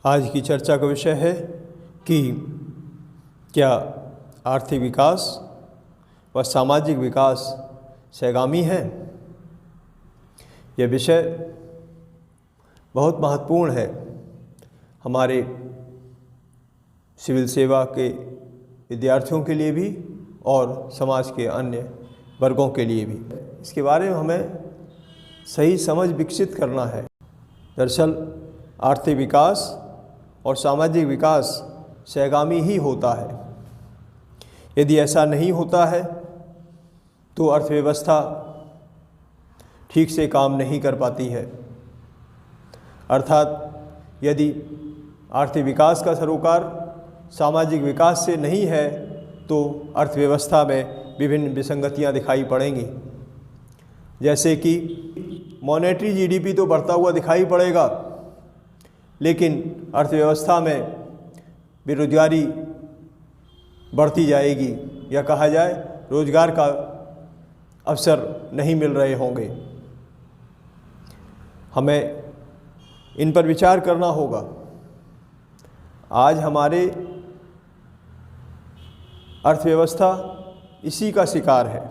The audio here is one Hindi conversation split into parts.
आज की चर्चा का विषय है कि क्या आर्थिक विकास व सामाजिक विकास सहगामी है। यह विषय बहुत महत्वपूर्ण है हमारे सिविल सेवा के विद्यार्थियों के लिए भी और समाज के अन्य वर्गों के लिए भी। इसके बारे में हमें सही समझ विकसित करना है। दरअसल आर्थिक विकास और सामाजिक विकास सहगामी ही होता है। यदि ऐसा नहीं होता है तो अर्थव्यवस्था ठीक से काम नहीं कर पाती है। अर्थात यदि आर्थिक विकास का सरोकार सामाजिक विकास से नहीं है तो अर्थव्यवस्था में विभिन्न विसंगतियां दिखाई पड़ेंगी। जैसे कि मॉनेटरी जीडीपी तो बढ़ता हुआ दिखाई पड़ेगा, लेकिन अर्थव्यवस्था में बेरोजगारी बढ़ती जाएगी, या कहा जाए रोजगार का अवसर नहीं मिल रहे होंगे। हमें इन पर विचार करना होगा। आज हमारे अर्थव्यवस्था इसी का शिकार है।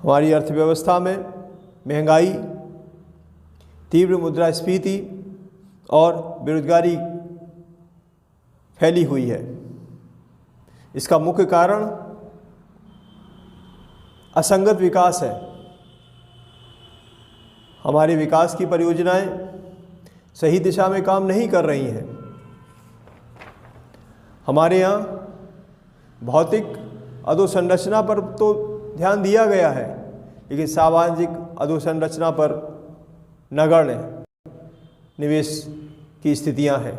हमारी अर्थव्यवस्था में महंगाई, तीव्र मुद्रास्फीति और बेरोजगारी फैली हुई है। इसका मुख्य कारण असंगत विकास है। हमारे विकास की परियोजनाएं सही दिशा में काम नहीं कर रही हैं। हमारे यहाँ भौतिक अधोसंरचना पर तो ध्यान दिया गया है, लेकिन सामाजिक अधोसंरचना पर नगण्य निवेश की स्थितियां हैं।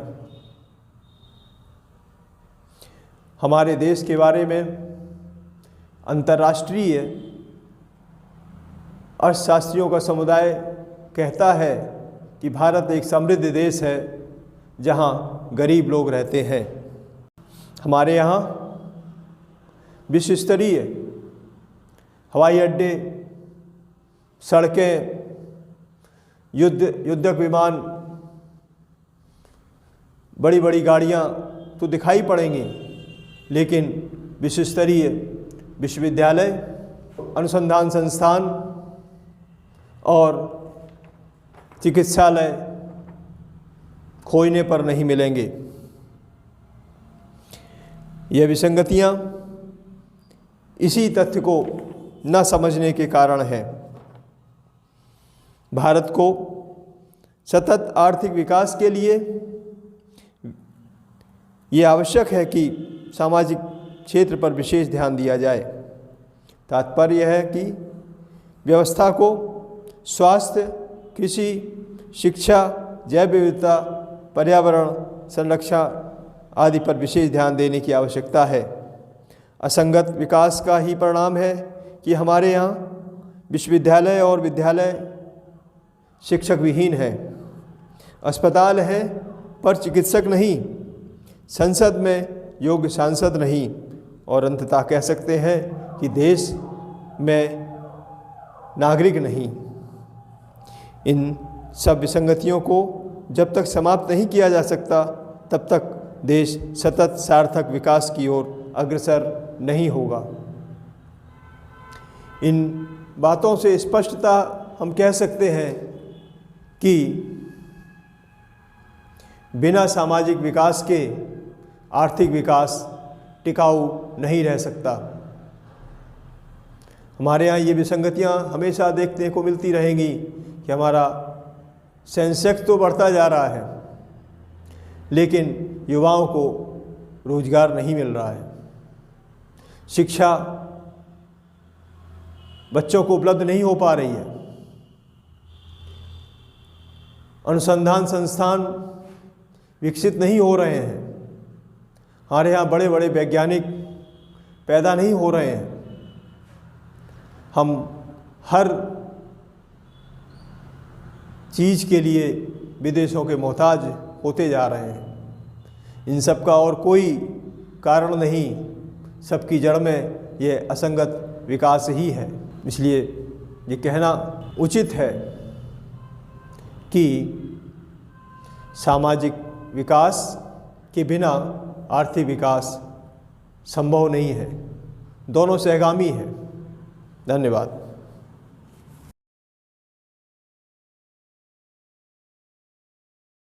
हमारे देश के बारे में अंतर्राष्ट्रीय अर्थशास्त्रियों का समुदाय कहता है कि भारत एक समृद्ध देश है जहां गरीब लोग रहते हैं। हमारे यहाँ विश्व स्तरीय हवाई अड्डे, सड़कें, युद्धक विमान, बड़ी बड़ी गाड़ियाँ तो दिखाई पड़ेंगी, लेकिन विश्व स्तरीय विश्वविद्यालय, अनुसंधान संस्थान और चिकित्सालय खोजने पर नहीं मिलेंगे। यह विसंगतियाँ इसी तथ्य को न समझने के कारण है। भारत को सतत आर्थिक विकास के लिए ये आवश्यक है कि सामाजिक क्षेत्र पर विशेष ध्यान दिया जाए। तात्पर्य है कि व्यवस्था को स्वास्थ्य, कृषि, शिक्षा, जैव विविधता, पर्यावरण संरक्षण आदि पर विशेष ध्यान देने की आवश्यकता है। असंगत विकास का ही परिणाम है कि हमारे यहाँ विश्वविद्यालय और विद्यालय शिक्षक विहीन है, अस्पताल हैं पर चिकित्सक नहीं, संसद में योग्य सांसद नहीं, और अंततः कह सकते हैं कि देश में नागरिक नहीं। इन सब विसंगतियों को जब तक समाप्त नहीं किया जा सकता तब तक देश सतत सार्थक विकास की ओर अग्रसर नहीं होगा। इन बातों से स्पष्टता हम कह सकते हैं कि बिना सामाजिक विकास के आर्थिक विकास टिकाऊ नहीं रह सकता। हमारे यहाँ ये विसंगतियाँ हमेशा देखने को मिलती रहेंगी कि हमारा सेंसेक्स तो बढ़ता जा रहा है, लेकिन युवाओं को रोजगार नहीं मिल रहा है। शिक्षा बच्चों को उपलब्ध नहीं हो पा रही है। अनुसंधान संस्थान विकसित नहीं हो रहे हैं। हमारे यहाँ बड़े बड़े वैज्ञानिक पैदा नहीं हो रहे हैं। हम हर चीज़ के लिए विदेशों के मोहताज होते जा रहे हैं। इन सब का और कोई कारण नहीं, सबकी जड़ में ये असंगत विकास ही है। इसलिए ये कहना उचित है कि सामाजिक विकास के बिना आर्थिक विकास संभव नहीं है, दोनों सहगामी हैं। धन्यवाद।